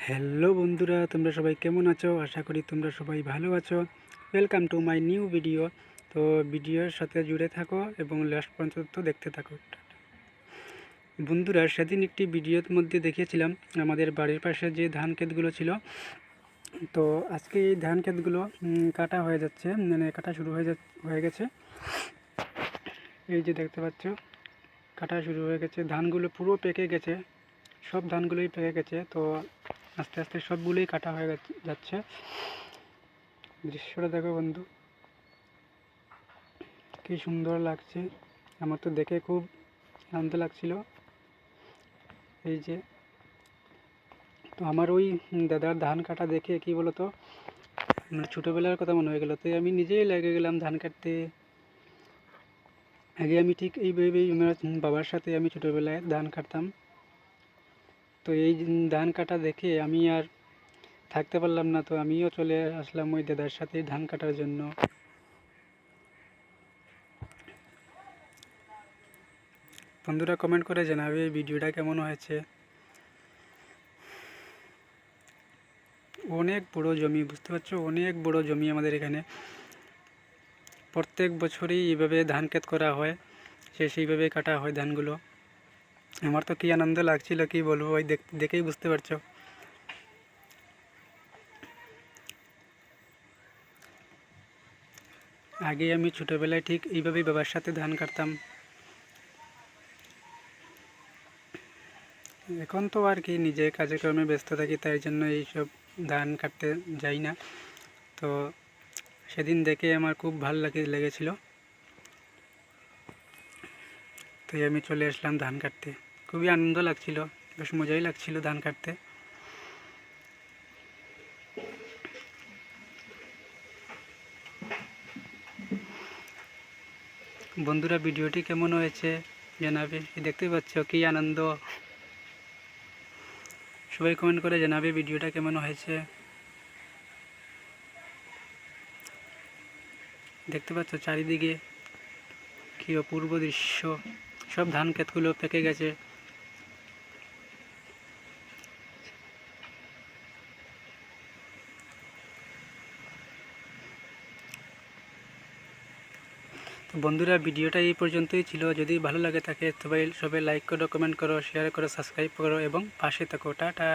Hello বন্ধুরা, তোমরা সবাই কেমন আছো? আশা করি তোমরা সবাই ভালো আছো। Welcome to my new video. তো ভিডিওর সাথে জুড়ে থাকো এবং লাস্ট পর্যন্ত দেখতে থাকো। বন্ধুরা, সেদিন একটি ভিডিওর মধ্যে দেখিয়েছিলাম আমাদের বাড়ির পাশে যে ধান ক্ষেতগুলো ছিল। তো আজকে এই ধান ক্ষেতগুলো কাটা হয়ে যাচ্ছে, মানে কাটা শুরু হয়ে গেছে। এই যে দেখতে পাচ্ছ, কাটা শুরু হয়ে গেছে। ধানগুলো পুরো পেকে গেছে, সব ধানগুলোই পেকে গেছে। তো আস্তে আস্তে সবগুলোই কাটা হয়ে যাচ্ছে। দৃশ্যটা দেখো বন্ধু, কি সুন্দর লাগছে। আমার তো দেখে খুব আনন্দ লাগছিল। এই যে, তো আমার ওই দাদার ধান কাটা দেখে কি বলতো, মানে ছোটোবেলার কথা মনে হয়ে গেল। তো আমি নিজেই লেগে গেলাম ধান কাটতে। আগে আমি ঠিক এইভাবেই আমার বাবার সাথে আমি ছোটোবেলায় ধান কাটতাম। তো এই ধান কাটা দেখে আমি আর থাকতে পারলাম না। তো আমিও চলে আসলাম ওই দাদার সাথে ধান কাটার জন্য। বন্ধুরা, কমেন্ট করে জানাবে এই ভিডিওটা কেমন হয়েছে। অনেক বড় জমি, বুঝতে পারছো, অনেক বড় জমি আমাদের এখানে। প্রত্যেক বছরই এইভাবে ধান ক্ষেত করা হয়, সেইভাবে কাটা হয় ধানগুলো। আমার তো কী আনন্দ লাগছিল, কি বলবো, ওই দেখেই বুঝতে পারছো। আগে আমি ছোটোবেলায় ঠিক এইভাবেই বাবার সাথে ধান কাটতাম। এখন তো আর কি নিজে কাজে কর্মে ব্যস্ত থাকি, তাই জন্য এইসব ধান কাটতে যাই না। তো সেদিন দেখে আমার খুব ভালো লেগেছিল। তাই আমি চলে আসলাম ধান কাটতে। খুবই আনন্দ লাগছিল, বেশ মজাই লাগছিল ধান কাটতে। বন্ধুরা, ভিডিওটি কেমন হয়েছে জানাবে। দেখতে পাচ্ছ কি আনন্দ। সবাই কমেন্ট করে জানাবে ভিডিওটা কেমন হয়েছে। দেখতে পাচ্ছ চারিদিকে কি অপূর্ব দৃশ্য। সব ধান ক্ষেতগুলো পেকে গেছে। তো বন্ধুরা, ভিডিওটা এই পর্যন্তই ছিল। যদি ভালো লাগে থাকে সবাই লাইক করো, কমেন্ট করো, শেয়ার করো, সাবস্ক্রাইব করো এবং পাশে থাকো। টাটা।